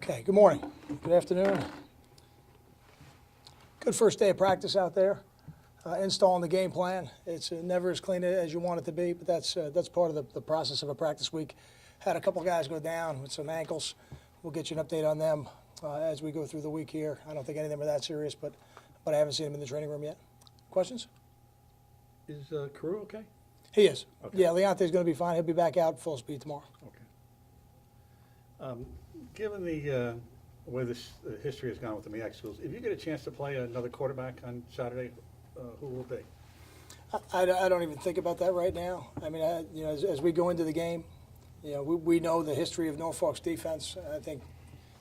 Okay, good morning. Good afternoon. Good first day of practice out there. Installing the game plan. It's never as clean as you want it to be, but that's part of the process of a practice week. Had a couple guys go down with some ankles. We'll get you an update on them as we go through the week here. I don't think any of them are that serious, but I haven't seen them in the training room yet. Questions? Is Carew okay? He is. Okay. Yeah, Leonte's going to be fine. He'll be back out full speed tomorrow. Okay. Given the way this history has gone with the MEAC schools, if you get a chance to play another quarterback on Saturday, who will it be? I don't even think about that right now. I mean, as we go into the game, we know the history of Norfolk's defense. I think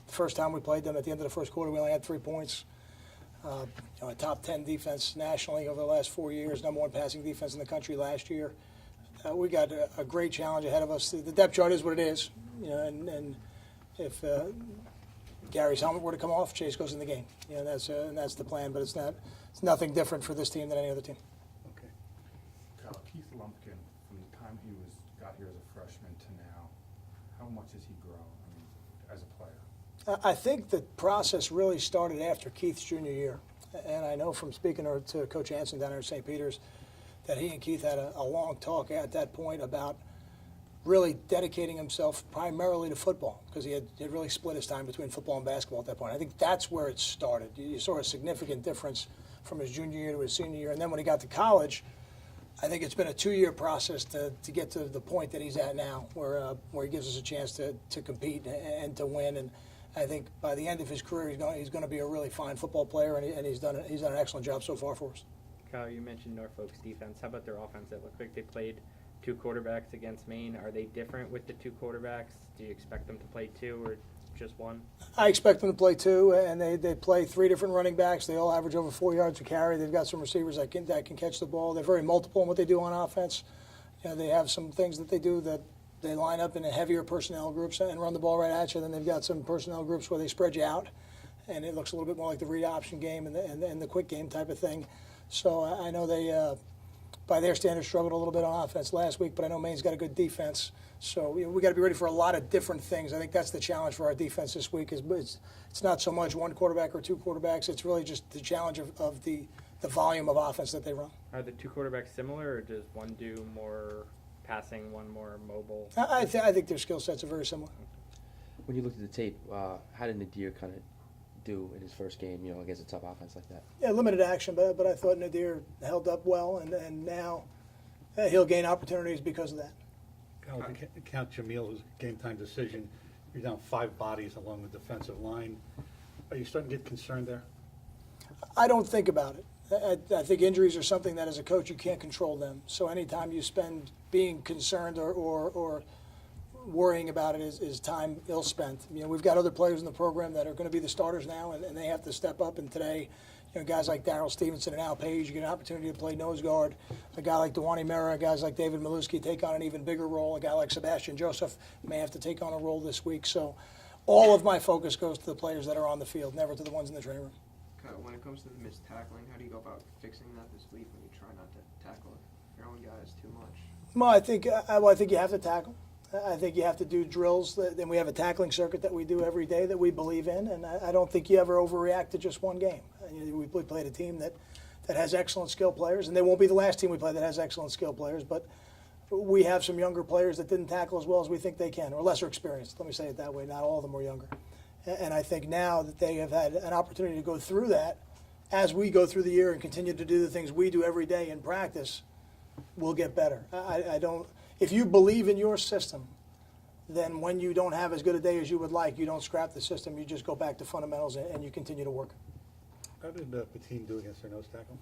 the first time we played them at the end of the first quarter, we only had 3 points. A top 10 defense nationally over the last 4 years, number one passing defense in the country last year. We got a great challenge ahead of us. The depth chart is what it is, and if Gary's helmet were to come off, Chase goes in the game. And that's the plan, but it's nothing different for this team than any other team. Okay. Kyle, Keith Lumpkin, from the time he got here as a freshman to now, how much has he grown, as a player? I think the process really started after Keith's junior year. And I know from speaking to Coach Hansen down there at St. Peter's that he and Keith had a long talk at that point about really dedicating himself primarily to football, because he had really split his time between football and basketball at that point. I think that's where it started. You saw a significant difference from his junior year to his senior year. And then when he got to college, I think it's been a 2-year process to get to the point that he's at now, where he gives us a chance to compete and to win. And I think by the end of his career, he's going to be a really fine football player, and he's done an excellent job so far for us. Kyle, you mentioned Norfolk's defense. How about their offense? It looked like they played 2 quarterbacks against Maine. Are they different with the 2 quarterbacks? Do you expect them to play 2 or just 1? I expect them to play 2, and they play 3 different running backs. They all average over 4 yards a carry. They've got some receivers that can catch the ball. They're very multiple in what they do on offense. They have some things that they do that they line up in heavier personnel groups and run the ball right at you. Then they've got some personnel groups where they spread you out, and it looks a little bit more like the read option game and the quick game type of thing. So I know they, by their standards, struggled a little bit on offense last week, but I know Maine's got a good defense. So we got to be ready for a lot of different things. I think that's the challenge for our defense this week. It's not so much 1 quarterback or 2 quarterbacks. It's really just the challenge of the volume of offense that they run. Are the 2 quarterbacks similar, or does one do more passing, one more mobile? I think their skill sets are very similar. When you looked at the tape, how did Nadir kind of do in his first game, against a tough offense like that? Yeah, limited action, but I thought Nadir held up well, and now he'll gain opportunities because of that. Kyle, if you count Jamil's game-time decision, you're down 5 bodies along the defensive line. Are you starting to get concerned there? I don't think about it. I think injuries are something that, as a coach, you can't control them. So anytime you spend being concerned or worrying about it is time ill spent. We've got other players in the program that are going to be the starters now, and they have to step up. And today, guys like Darrell Stevenson and Al Page, you get an opportunity to play nose guard. A guy like Dewani Mera, guys like David Maluski take on an even bigger role. A guy like Sebastian Joseph may have to take on a role this week. So all of my focus goes to the players that are on the field, never to the ones in the training room. When it comes to the missed tackling, how do you go about fixing that this week when you try not to tackle your own guys too much? Well, I think you have to tackle. I think you have to do drills. Then we have a tackling circuit that we do every day that we believe in, and I don't think you ever overreact to just one game. We played a team that has excellent skill players, and they won't be the last team we play that has excellent skill players, but we have some younger players that didn't tackle as well as we think they can, or lesser experienced. Let me say it that way. Not all of them were younger. And I think now that they have had an opportunity to go through that, as we go through the year and continue to do the things we do every day in practice, we'll get better. If you believe in your system, then when you don't have as good a day as you would like, you don't scrap the system. You just go back to fundamentals and you continue to work. How did Patine do against their nose tackle?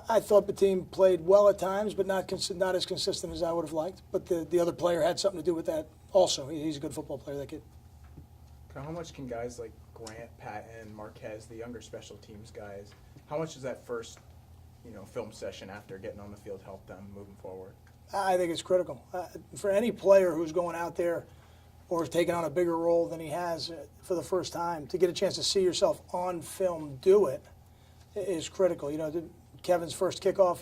I thought Patine played well at times, but not as consistent as I would have liked. But the other player had something to do with that also. He's a good football player, that kid. How much can guys like Grant, Patton, Marquez, the younger special teams guys, how much does that first, film session after getting on the field help them moving forward? I think it's critical. For any player who's going out there or is taking on a bigger role than he has for the first time, to get a chance to see yourself on film do it is critical. Kevin's first kickoff,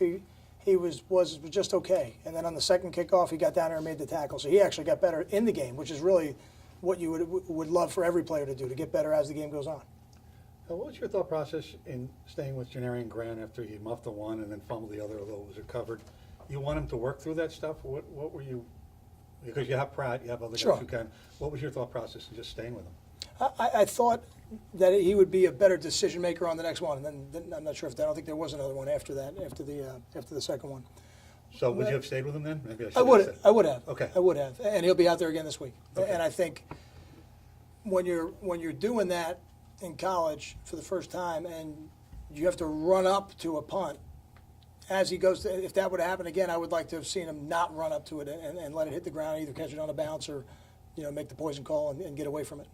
he was just okay. And then on the second kickoff, he got down there and made the tackle. So he actually got better in the game, which is really what you would love for every player to do, to get better as the game goes on. What was your thought process in staying with Janarian Grant after he muffed the one and then fumbled the other, although it was recovered? You want him to work through that stuff? What were you, because you have Pratt, you have other Sure. guys who can. What was your thought process in just staying with him? I thought that he would be a better decision maker on the next one, and then I'm not sure if I don't think there was another one after that, after the second one. So would you have stayed with him then? Maybe I should I have would. said. I would have. Okay. I would have, and he'll be out there again this week. Okay. And I think when you're doing that in college for the first time, and you have to run up to a punt as he goes to, if that would happen again, I would like to have seen him not run up to it and let it hit the ground, either catch it on a bounce or, make the poison call and get away from it.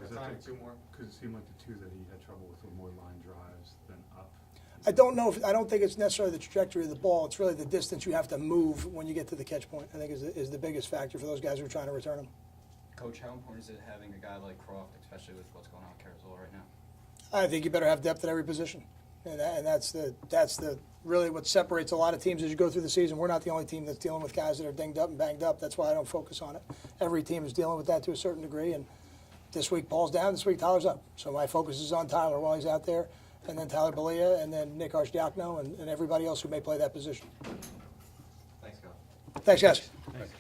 Is that two more? Because it seemed like the two that he had trouble with were more line drives than up. I don't think it's necessarily the trajectory of the ball. It's really the distance you have to move when you get to the catch point, I think is the biggest factor for those guys who are trying to return them. Coach, how important is it having a guy like Croft, especially with what's going on at Carousel right now? I think you better have depth at every position, and that's the really what separates a lot of teams as you go through the season. We're not the only team that's dealing with guys that are dinged up and banged up. That's why I don't focus on it. Every team is dealing with that to a certain degree, and this week Paul's down, this week Tyler's up. So my focus is on Tyler while he's out there, and then Tyler Balia, and then Nick Archdiacono, and everybody else who may play that position. Thanks, Scott. Thanks, guys. Thanks.